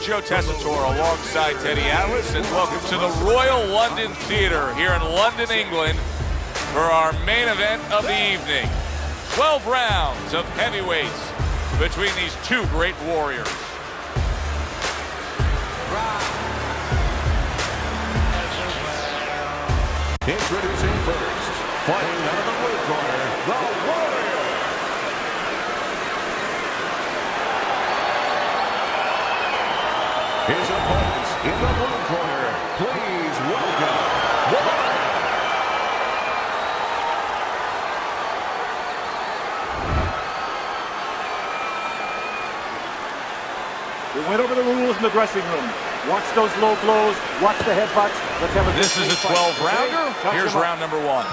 Joe Tessitore alongside Teddy Atlas, and welcome to the Royal London Theatre here in London, England, for our main event of the evening. 12 rounds of heavyweights between these two great warriors. Introducing first, fighting out of the blue corner, the Warrior. His opponents in the blue corner, please welcome We went over the rules in the dressing room. Watch those low blows, watch the headbutts. This is a 12-rounder. Here's round number one.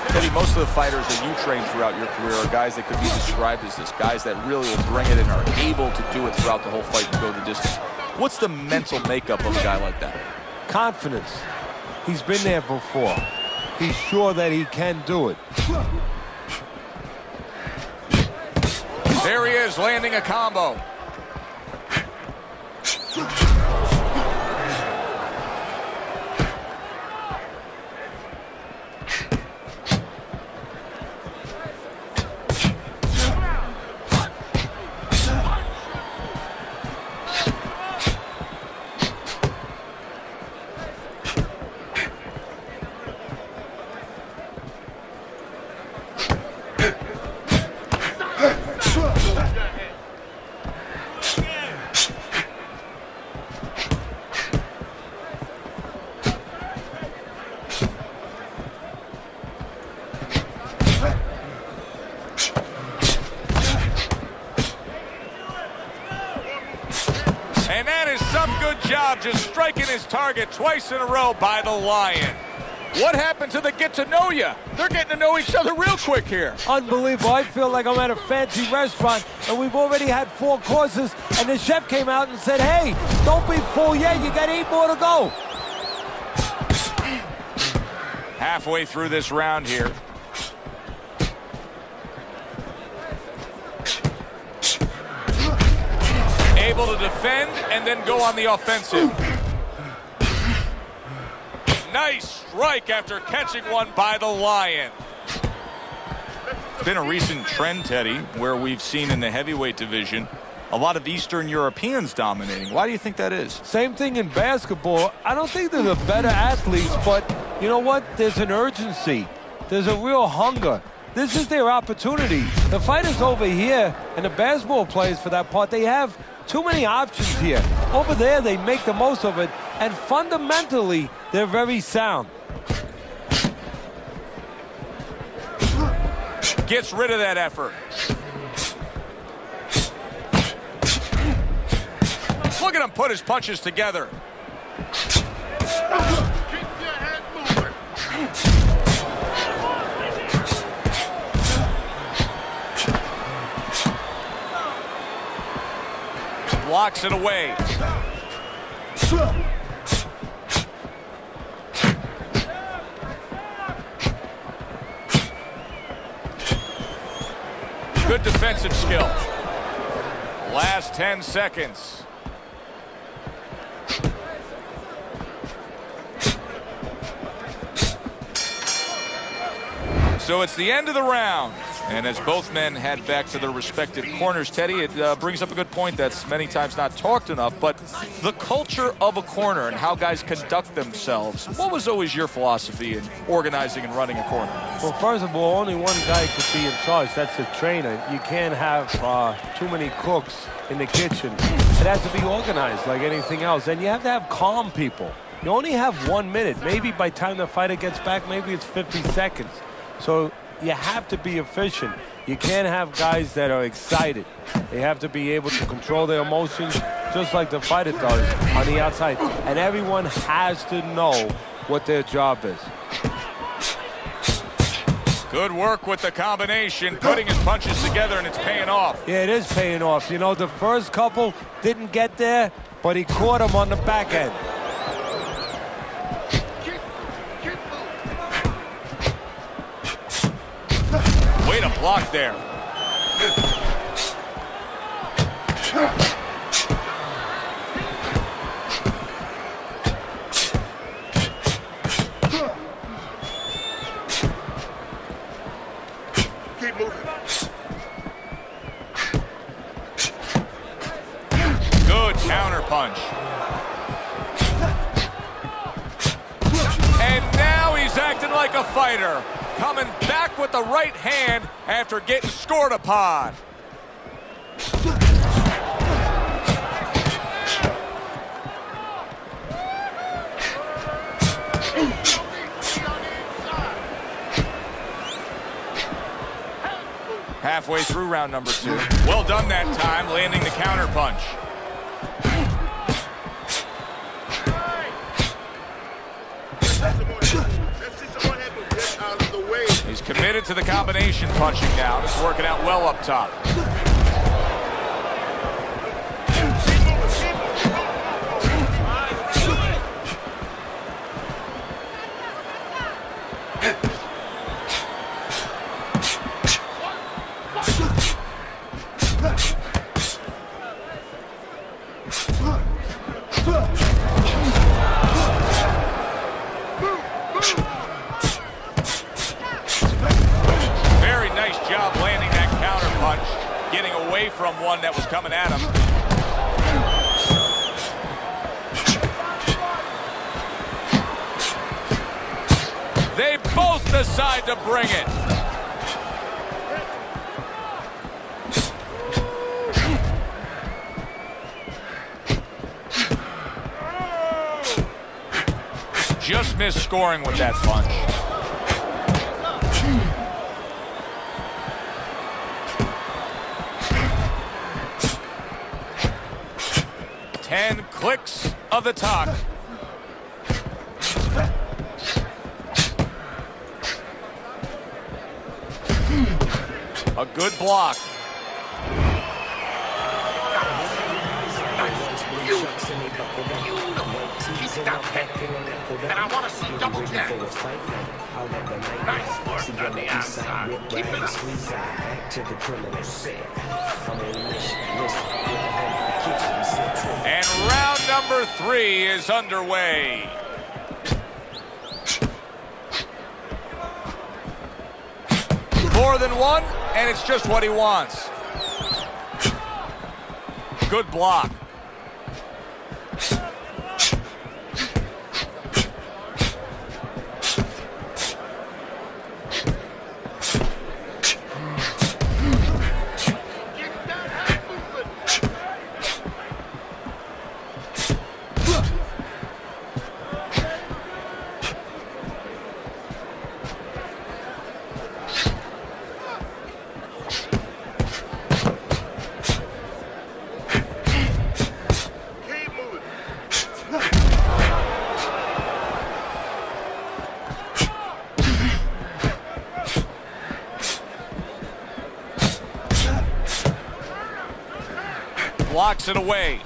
Teddy, most of the fighters that you train throughout your career are guys that could be described as this, guys that really will bring it and are able to do it throughout the whole fight and go the distance. What's the mental makeup of a guy like that? Confidence. He's been there before. He's sure that he can do it. There he is, landing a combo. And that is some good job, just striking his target twice in a row by the Lion. What happened to the get-to-know-ya? They're getting to know each other real quick here. Unbelievable. I feel like I'm at a fancy restaurant, and we've already had 4 courses, and the chef came out and said, hey, don't be full yet. You got 8 more to go. Halfway through this round here. Able to defend and then go on the offensive. Nice strike after catching one by the Lion. It's been a recent trend, Teddy, where we've seen in the heavyweight division a lot of Eastern Europeans dominating. Why do you think that is? Same thing in basketball. I don't think they're the better athletes, but you know what? There's an urgency. There's a real hunger. This is their opportunity. The fighters over here, and the basketball players for that part, they have too many options here. Over there, they make the most of it, and fundamentally, they're very sound. Gets rid of that effort. Look at him put his punches together. Blocks it away. Good defensive skill. Last 10 seconds. So it's the end of the round. And as both men head back to their respective corners, Teddy, it brings up a good point that's many times not talked enough, but the culture of a corner and how guys conduct themselves. What was always your philosophy in organizing and running a corner? Well, first of all, only one guy could be in charge. That's the trainer. You can't have too many cooks in the kitchen. It has to be organized like anything else. And you have to have calm people. You only have 1 minute. Maybe by the time the fighter gets back, maybe it's 50 seconds. So you have to be efficient. You can't have guys that are excited. They have to be able to control their emotions just like the fighter does on the outside. And everyone has to know what their job is. Good work with the combination, putting his punches together, and it's paying off. Yeah, it is paying off. You know, the first couple didn't get there, but he caught him on the back end. Way to block there. counter punch. And now he's acting like a fighter, coming back with the right hand after getting scored upon. Halfway through round number 2. Well done that time, landing the counter punch. He's committed to the combination punching now. It's working out well up top. Very nice job landing that counter punch, getting away from one that was coming at him. They both decide to bring it. Just missed scoring with that punch. Ten clicks of the talk. A good block. Keep that head. And I want to see double jab. Nice work on the outside. Keep it up. And round number 3 is underway. More than one, and it's just what he wants. Good block. Blocks it away.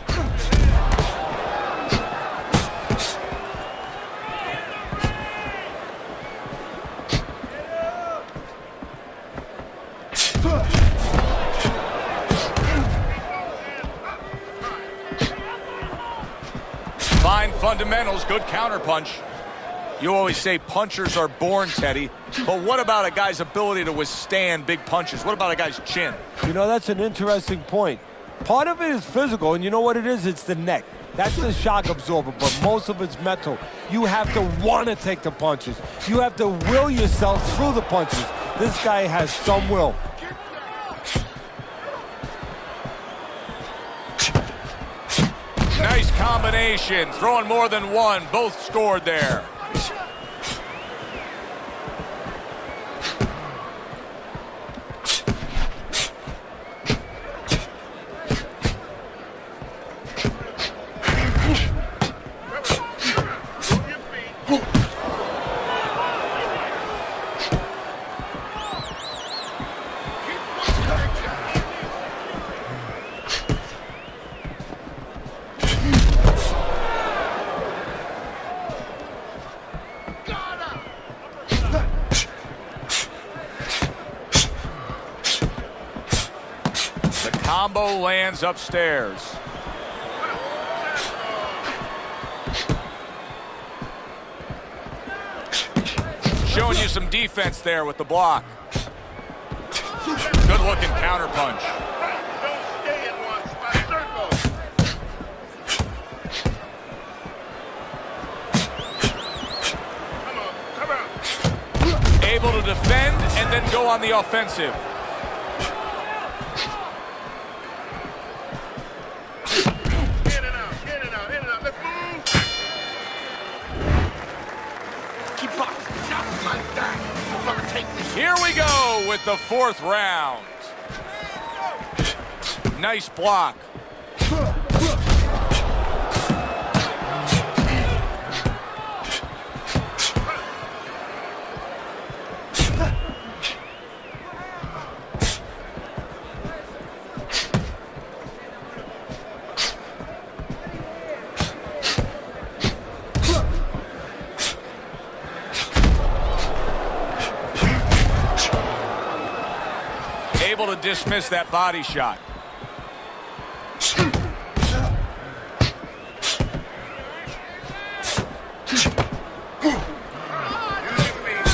Fine fundamentals, good counterpunch. You always say punchers are born, Teddy, but what about a guy's ability to withstand big punches? What about a guy's chin? You know, that's an interesting point. Part of it is physical, and you know what it is? It's the neck. That's the shock absorber, but most of it's mental. You have to want to take the punches. You have to will yourself through the punches. This guy has some will. Nice combination, throwing more than one. Both scored there. Combo lands upstairs. Showing you some defense there with the block. Good looking counter punch. go on the offensive. In and out, in and out, in and out. Let's move. Keep boxing just like that. I'm gonna take this. Here we go with the 4th round. Nice block. Able to dismiss that body shot.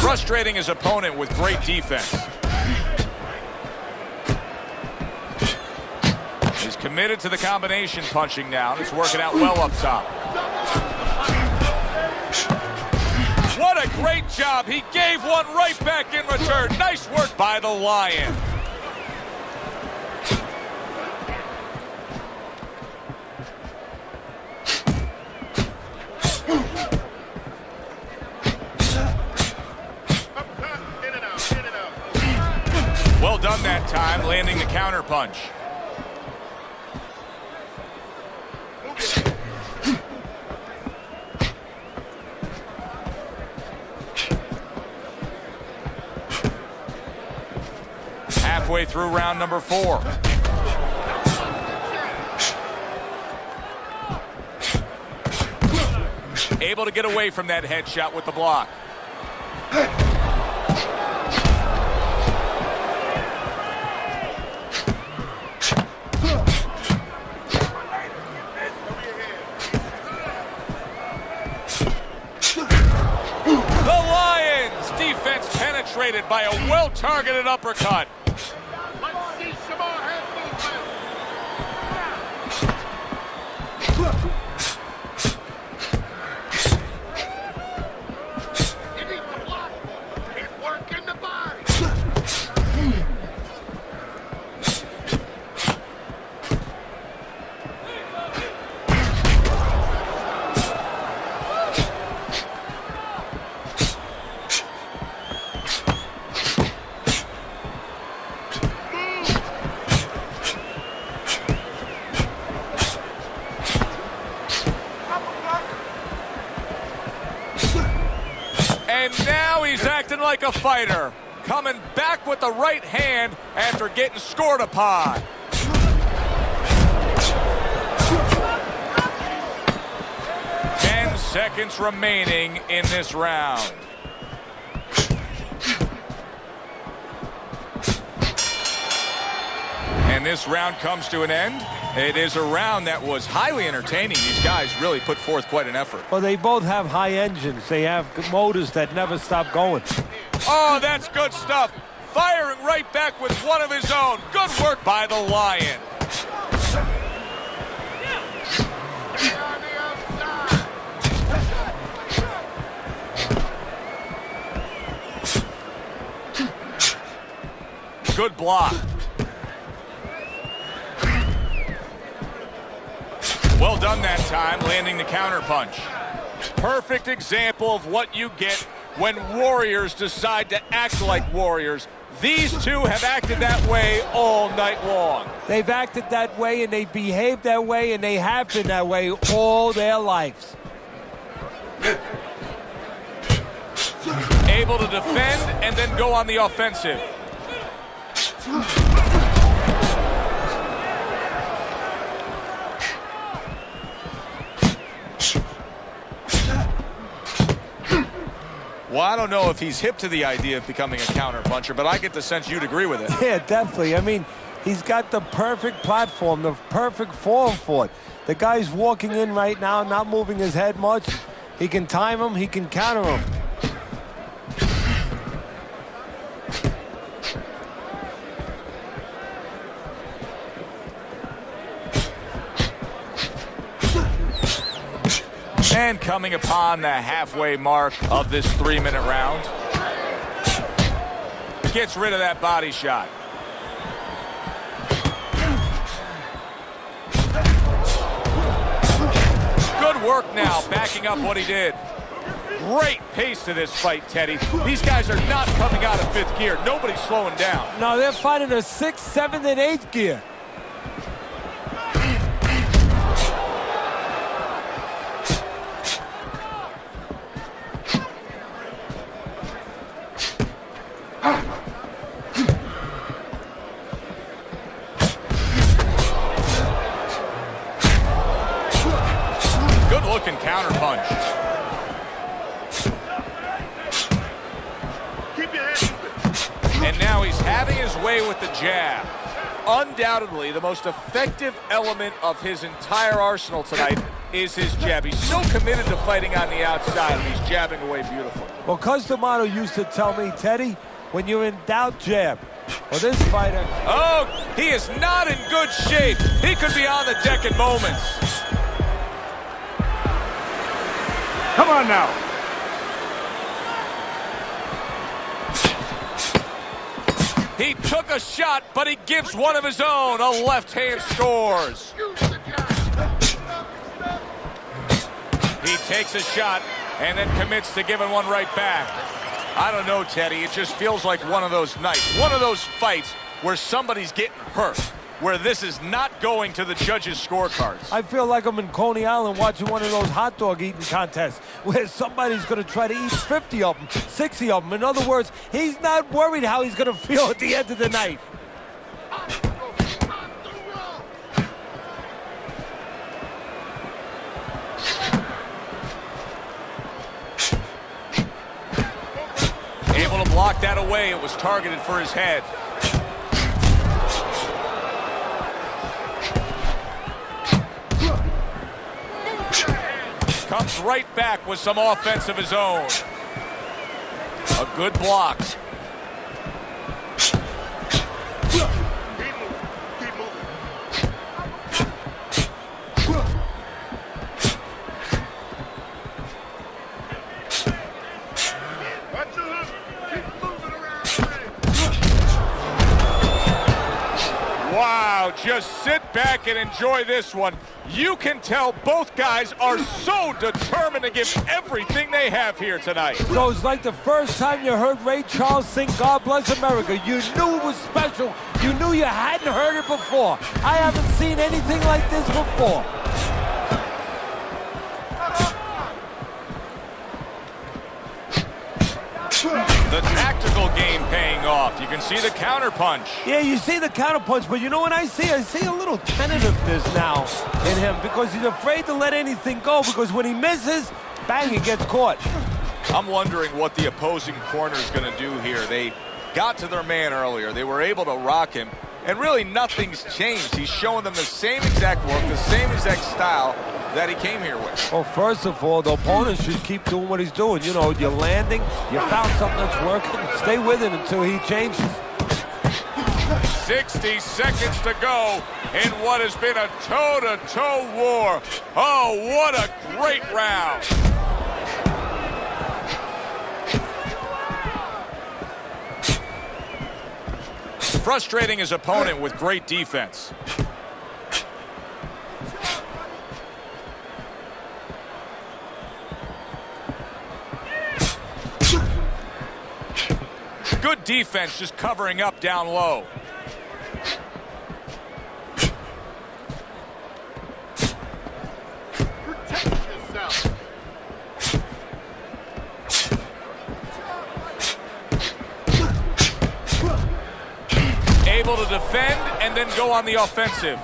Frustrating his opponent with great defense. He's committed to the combination punching now. It's working out well up top. What a great job. He gave one right back in return. Nice work by the Lion. Well done that time, landing the counter punch. Halfway through round number 4. Able to get away from that headshot with the block. Penetrated by a well-targeted uppercut. Let's see some more head movement. You need to block. Keep working the body. And now he's acting like a fighter, coming back with the right hand after getting scored upon. Seconds remaining in this round. And this round comes to an end. It is a round that was highly entertaining. These guys really put forth quite an effort. Well, they both have high engines. They have motors that never stop going. Oh, that's good stuff. Firing right back with one of his own. Good work by the Lion. Good block. Well done that time, landing the counter punch. Perfect example of what you get when warriors decide to act like warriors. These two have acted that way all night long. They've acted that way, and they behaved that way, and they have been that way all their lives. Able to defend and then go on the offensive. Well, I don't know if he's hip to the idea of becoming a counter puncher, but I get the sense you'd agree with it. Yeah, definitely. I mean, he's got the perfect platform, the perfect form for it. The guy's walking in right now, not moving his head much. He can time him, he can counter him. And coming upon the halfway mark of this 3-minute round. gets rid of that body shot. Good work now, backing up what he did. Great pace to this fight, Teddy. These guys are not coming out of fifth gear. Nobody's slowing down. No, they're fighting a 6th, 7th, and 8th gear. Good looking counter punch. And now he's having his way with the jab. Undoubtedly, the most effective element of his entire arsenal tonight is his jab. He's so committed to fighting on the outside, and he's jabbing away beautifully. Well, Customato used to tell me, Teddy, when you're in doubt, jab. Well, this fighter... Oh, he is not in good shape. He could be on the deck in moments. Come on now. He took a shot, but he gives one of his own. A left hand scores. He takes a shot and then commits to giving one right back. I don't know, Teddy. It just feels like one of those nights, one of those fights where somebody's getting hurt, where this is not going to the judges' scorecards. I feel like I'm in Coney Island watching one of those hot dog eating contests where somebody's going to try to eat 50 of them, 60 of them. In other words, he's not worried how he's going to feel at the end of the night. Able to block that away. It was targeted for his head. Comes right back with some offense of his own. A good block. Wow, just sit back and enjoy this one. You can tell both guys are so determined to give everything they have here tonight. So it's like the first time you heard Ray Charles sing God Bless America. You knew it was special. You knew you hadn't heard it before. I haven't seen anything like this before. The tactical game paying off. You can see the counter punch. Yeah, you see the counter punch, but you know what I see? I see a little tentativeness now in him because he's afraid to let anything go because when he misses, bang, he gets caught. I'm wondering what the opposing corner is going to do here. They got to their man earlier. They were able to rock him, and really nothing's changed. He's showing them the same exact work, the same exact style that he came here with. Well, first of all, the opponent should keep doing what he's doing. You know, you're landing, you found something that's working, stay with it until he changes. 60 seconds to go in what has been a toe-to-toe war. Oh, what a great round. Frustrating his opponent with great defense. Good defense, just covering up down low. Protect yourself. Able to defend and then go on the offensive.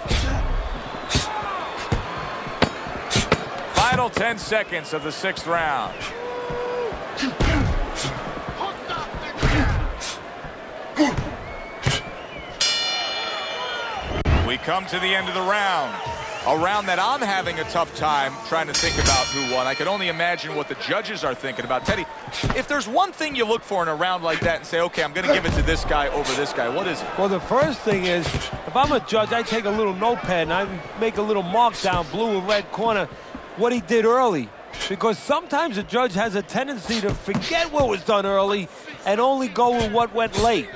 Final 10 seconds of the 6th round. We come to the end of the round. A round that I'm having a tough time trying to think about who won. I can only imagine what the judges are thinking about. Teddy, if there's one thing you look for in a round like that and say, okay, I'm going to give it to this guy over this guy, what is it? Well, the first thing is, if I'm a judge, I take a little notepad and I make a little mark down blue and red corner what he did early. Because sometimes a judge has a tendency to forget what was done early and only go with what went late.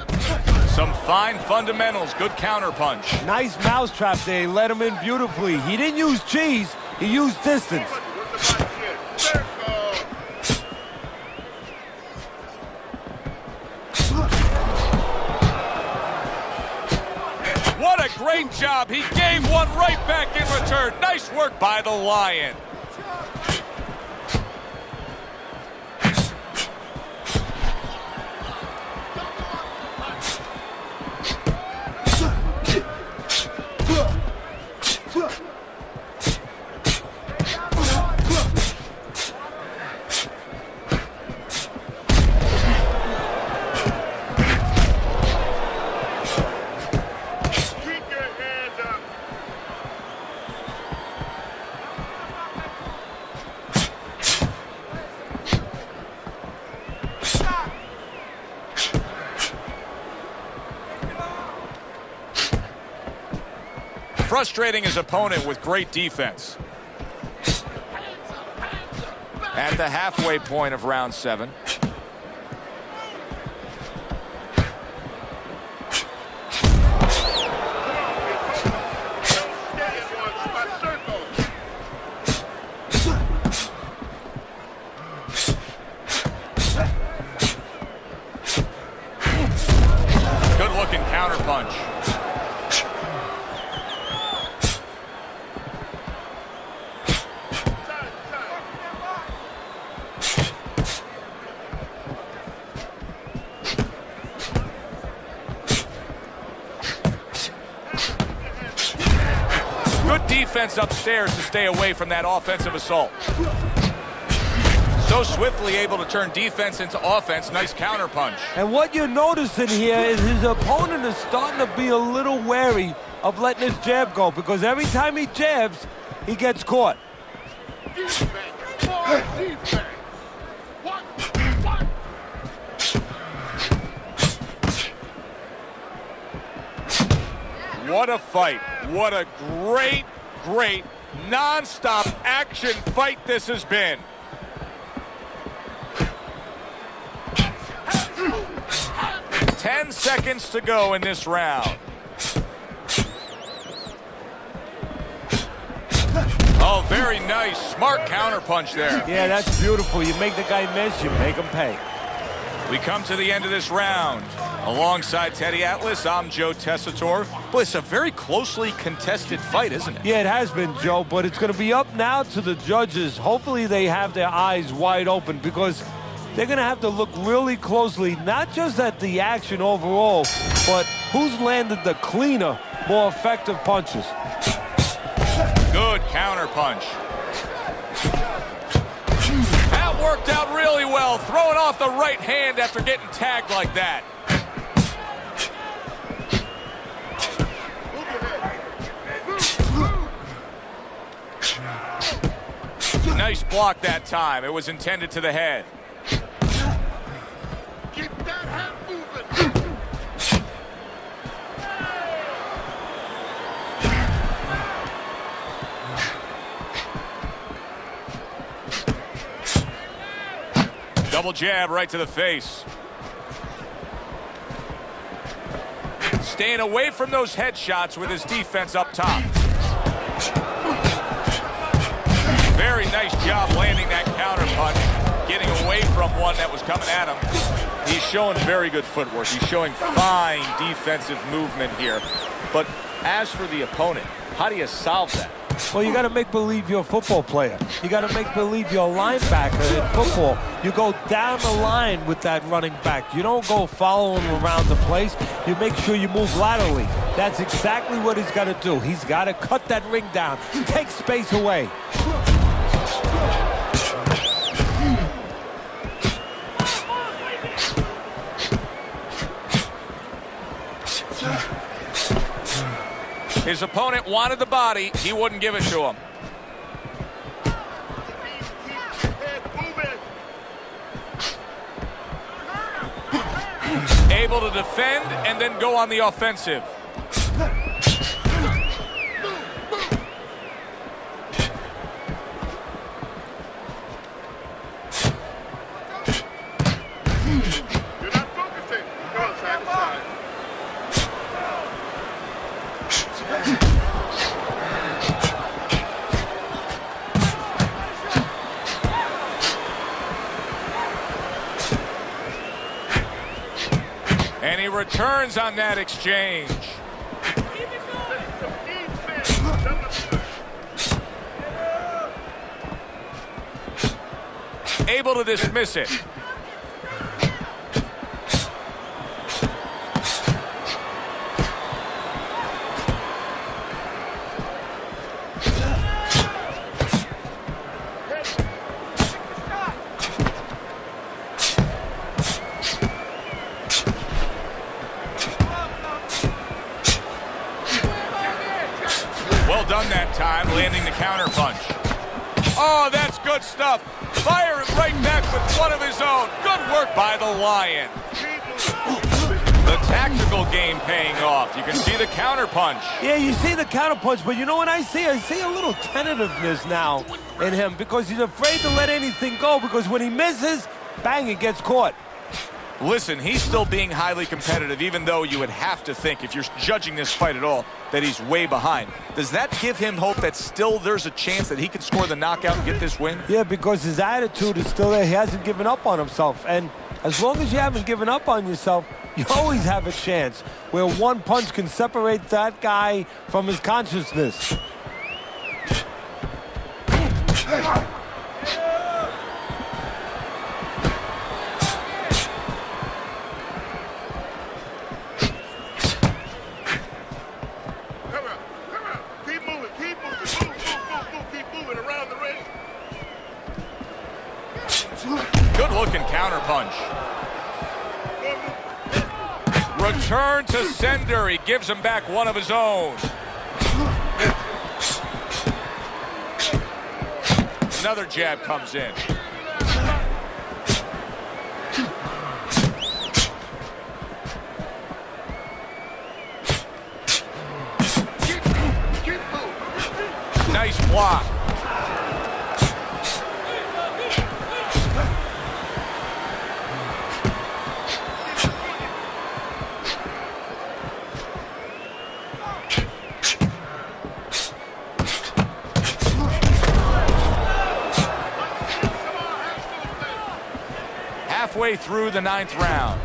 Some fine fundamentals, good counter punch. Nice mousetrap there, he let him in beautifully. He didn't use cheese, he used distance. What a great job. He gave one right back in return. Nice work by the Lion. Frustrating his opponent with great defense. At the halfway point of round 7. Good looking counter punch. Defense upstairs to stay away from that offensive assault. So swiftly able to turn defense into offense. Nice counter punch. And what you're noticing here is his opponent is starting to be a little wary of letting his jab go, because every time he jabs, he gets caught. What a fight. What a great non-stop action fight this has been. Ten seconds to go in this round. Oh, very nice. Smart counter punch there. Yeah, that's beautiful. You make the guy miss, you make him pay. We come to the end of this round. Alongside Teddy Atlas, I'm Joe Tessitore. Boy, it's a very closely contested fight, isn't it? Yeah, it has been, Joe, but it's going to be up now to the judges. Hopefully they have their eyes wide open, because they're going to have to look really closely, not just at the action overall, but who's landed the cleaner, more effective punches. Good counter punch. That worked out really well, throwing off the right hand after getting tagged like that. Nice block that time. It was intended to the head. Keep that head moving. Double jab right to the face. Staying away from those headshots with his defense up top. Very nice job landing that counter punch, getting away from one that was coming at him. He's showing very good footwork. He's showing fine defensive movement here. But as for the opponent, how do you solve that? Well, you got to make believe you're a football player. You got to make believe you're a linebacker in football. You go down the line with that running back. You don't go following him around the place. You make sure you move laterally. That's exactly what he's got to do. He's got to cut that ring down, take space away. His opponent wanted the body. He wouldn't give it to him. Able to defend and then go on the offensive. You're not returns on that exchange. Able to dismiss it. Well done that time, landing the counter punch. Oh, that's good stuff. Firing right back with one of his own. Good work by the Lion. The tactical game paying off. You can see the counter punch. Yeah, you see the counter punch, but you know what I see? I see a little tentativeness now in him because he's afraid to let anything go because when he misses, bang, it gets caught. Listen, he's still being highly competitive, even though you would have to think, if you're judging this fight at all, that he's way behind. Does that give him hope that still there's a chance that he can score the knockout and get this win? Yeah, because his attitude is still there. He hasn't given up on himself. And as long as you haven't given up on yourself, you always have a chance where one punch can separate that guy from his consciousness. Good-looking counter punch. Return to sender. He gives him back one of his own. Another jab comes in. Nice block. Halfway through the 9th round.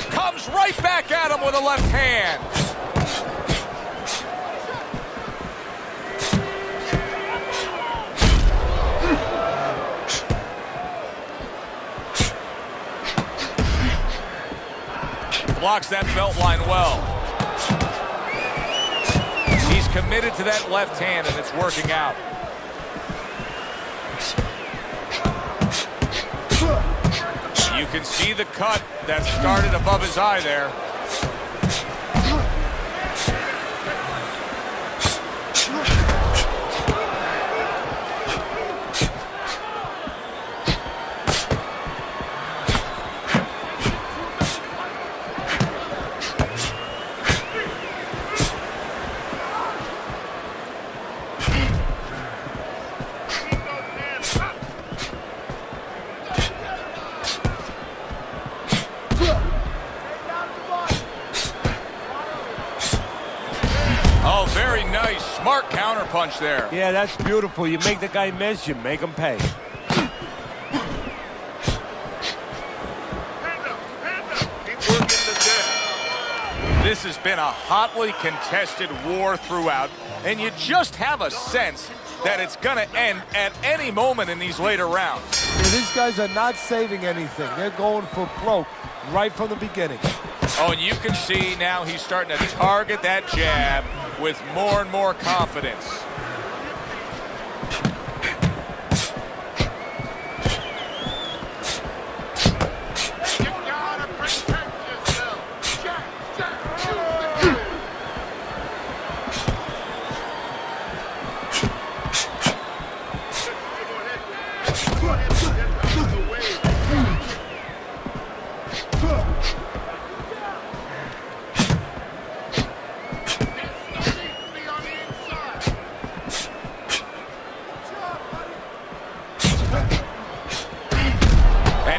Comes right back at him with a left hand. Blocks that belt line well. He's committed to that left hand, and it's working out. You can see the cut that started above his eye there. Oh, very nice. Smart counter punch there. Yeah, that's beautiful. You make the guy miss, you make him pay. This has been a hotly contested war throughout, and you just have a sense that it's going to end at any moment in these later rounds. Yeah, these guys are not saving anything. They're going for broke right from the beginning. Oh, and you can see now he's starting to target that jab with more and more confidence.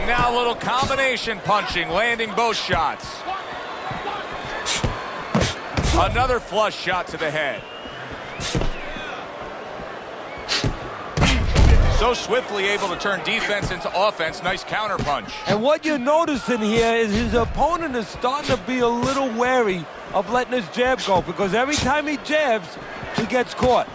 Now a little combination punching, landing both shots. Another flush shot to the head. So swiftly able to turn defense into offense. Nice counterpunch. And what you're noticing here is his opponent is starting to be a little wary of letting his jab go, because every time he jabs, he gets caught.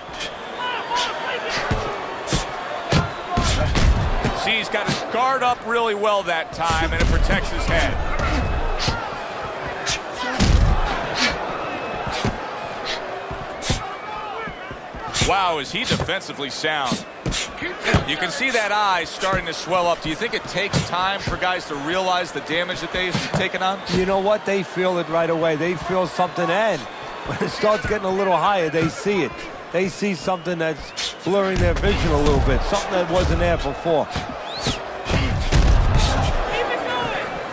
See, he's got his guard up really well that time, and it protects his head. Wow, is he defensively sound. You can see that eye starting to swell up. Do you think it takes time for guys to realize the damage that they've taken on? You know what? They feel it right away. They feel something, and when it starts getting a little higher, they see it. They see something that's blurring their vision a little bit, something that wasn't there before.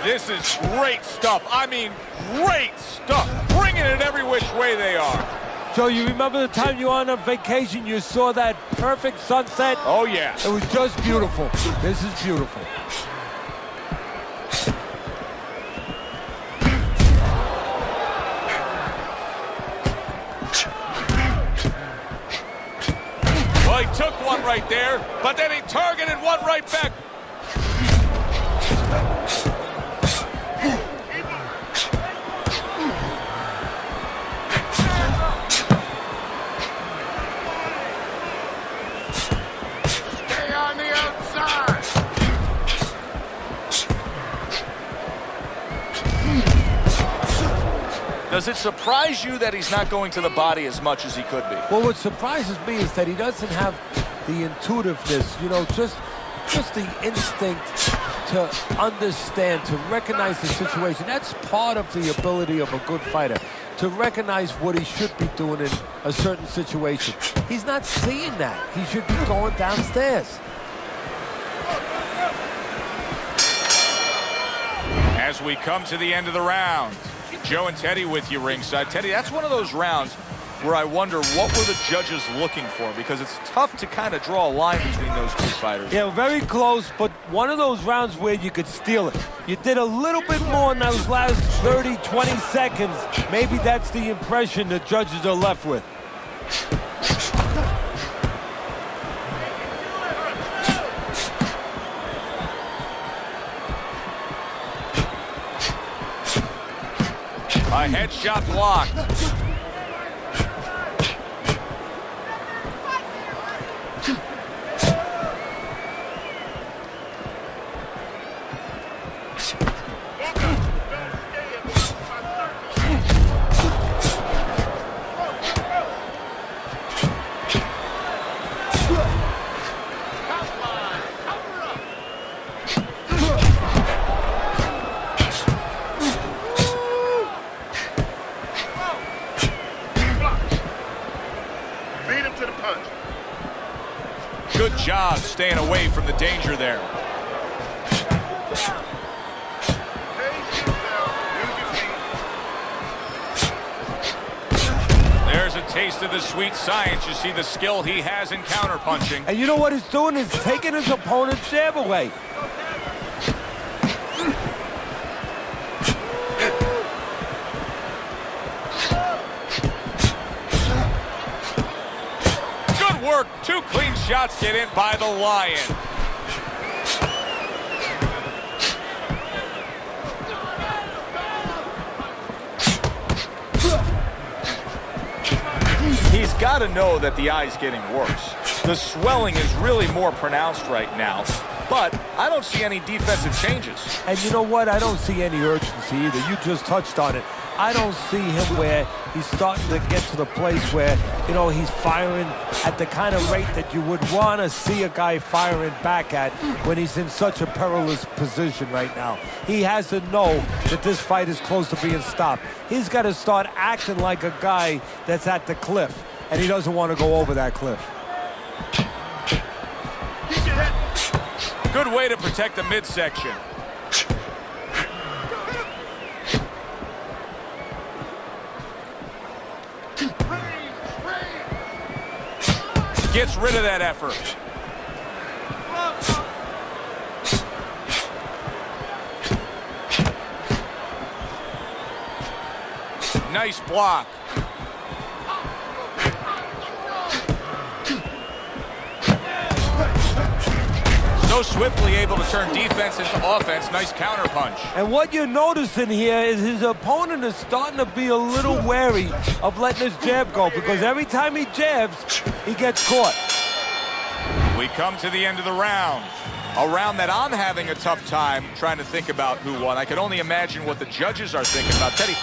This is great stuff. I mean, great stuff. Bringing it every which way they are. Joe, you remember the time you were on vacation, you saw that perfect sunset? Oh, yeah. It was just beautiful. This is beautiful. Well, he took one right there, but then he targeted one right back. Does it surprise you that he's not going to the body as much as he could be? Well, what surprises me is that he doesn't have the intuitiveness, you know, just the instinct to understand, to recognize the situation. That's part of the ability of a good fighter, to recognize what he should be doing in a certain situation. He's not seeing that. He should be going downstairs. As we come to the end of the round, Joe and Teddy with you ringside. Teddy, that's one of those rounds where I wonder what were the judges looking for, because it's tough to kind of draw a line between those two fighters. Yeah, very close, but one of those rounds where you could steal it. You did a little bit more in those last 30, 20 seconds. Maybe that's the impression the judges are left with. A headshot blocked. Good job staying away from the danger there. There's a taste of the sweet science. You see the skill he has in counterpunching. And you know what he's doing is taking his opponent's jab away. Good work. Two clean shots get in by the Lion. He's got to know that the eye's getting worse. The swelling is really more pronounced right now, but I don't see any defensive changes. And you know what? I don't see any urgency either. You just touched on it. I don't see him where he's starting to get to the place where, you know, he's firing at the kind of rate that you would want to see a guy firing back at when he's in such a perilous position right now. He has to know that this fight is close to being stopped. He's got to start acting like a guy that's at the cliff, and he doesn't want to go over that cliff. Good way to protect the midsection. Gets rid of that effort. Nice block. So swiftly able to turn defense into offense. Nice counter punch. And what you're noticing here is his opponent is starting to be a little wary of letting his jab go, because every time he jabs, he gets caught. We come to the end of the round. A round that I'm having a tough time trying to think about who won. I can only imagine what the judges are thinking about. Teddy,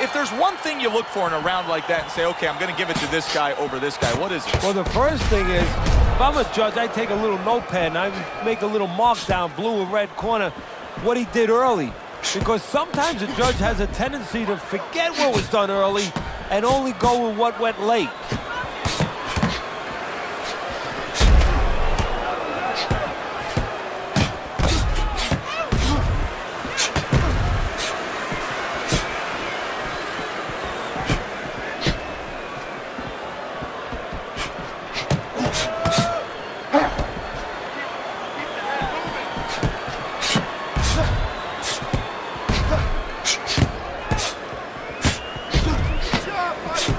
if there's one thing you look for in a round like that and say, okay, I'm going to give it to this guy over this guy, what is it? Well, the first thing is, if I'm a judge, I take a little notepad and I make a little mark down, blue or red corner, what he did early. Because sometimes a judge has a tendency to forget what was done early and only go with what went late.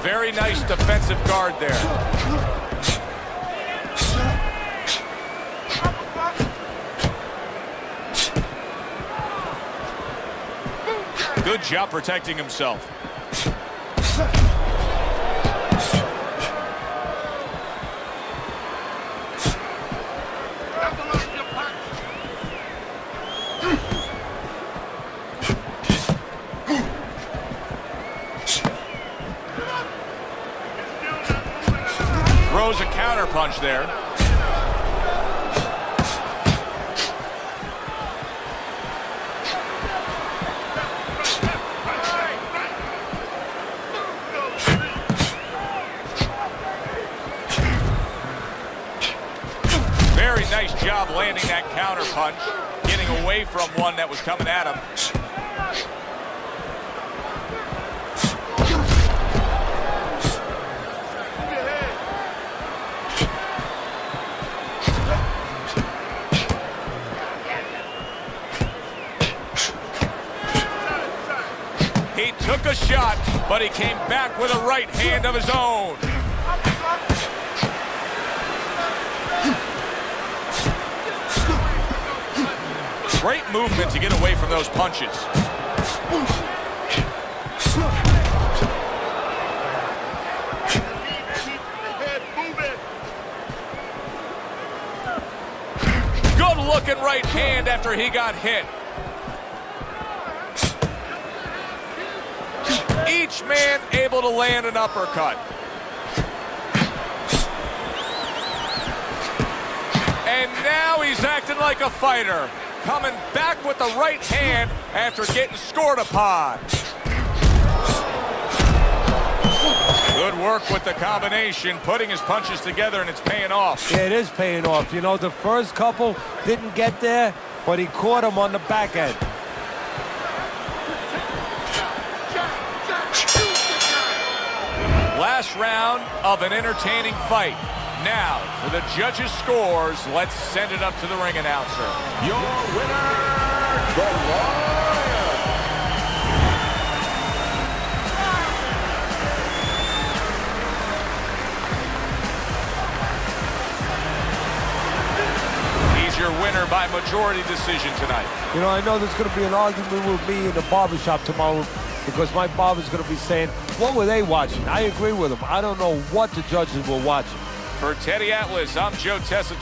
Very nice defensive guard there. Good job protecting himself. Throws a counter punch there. Very nice job landing that counter punch, getting away from one that was coming at him. He took a shot, but he came back with a right hand of his own. Great movement to get away from those punches. Good looking right hand after he got hit. Each man able to land an uppercut. And now he's acting like a fighter, coming back with the right hand after getting scored upon. Good work with the combination, putting his punches together, and it's paying off. Yeah, it is paying off. You know, the first couple didn't get there, but he caught him on the back end. Last round of an entertaining fight. Now, for the judges' scores, let's send it up to the ring announcer. Your winner, the Lion. He's your winner by majority decision tonight. You know, I know there's going to be an argument with me in the barbershop tomorrow, because my barber's going to be saying, what were they watching? I agree with him. I don't know what the judges were watching. For Teddy Atlas, I'm Joe Tessitore.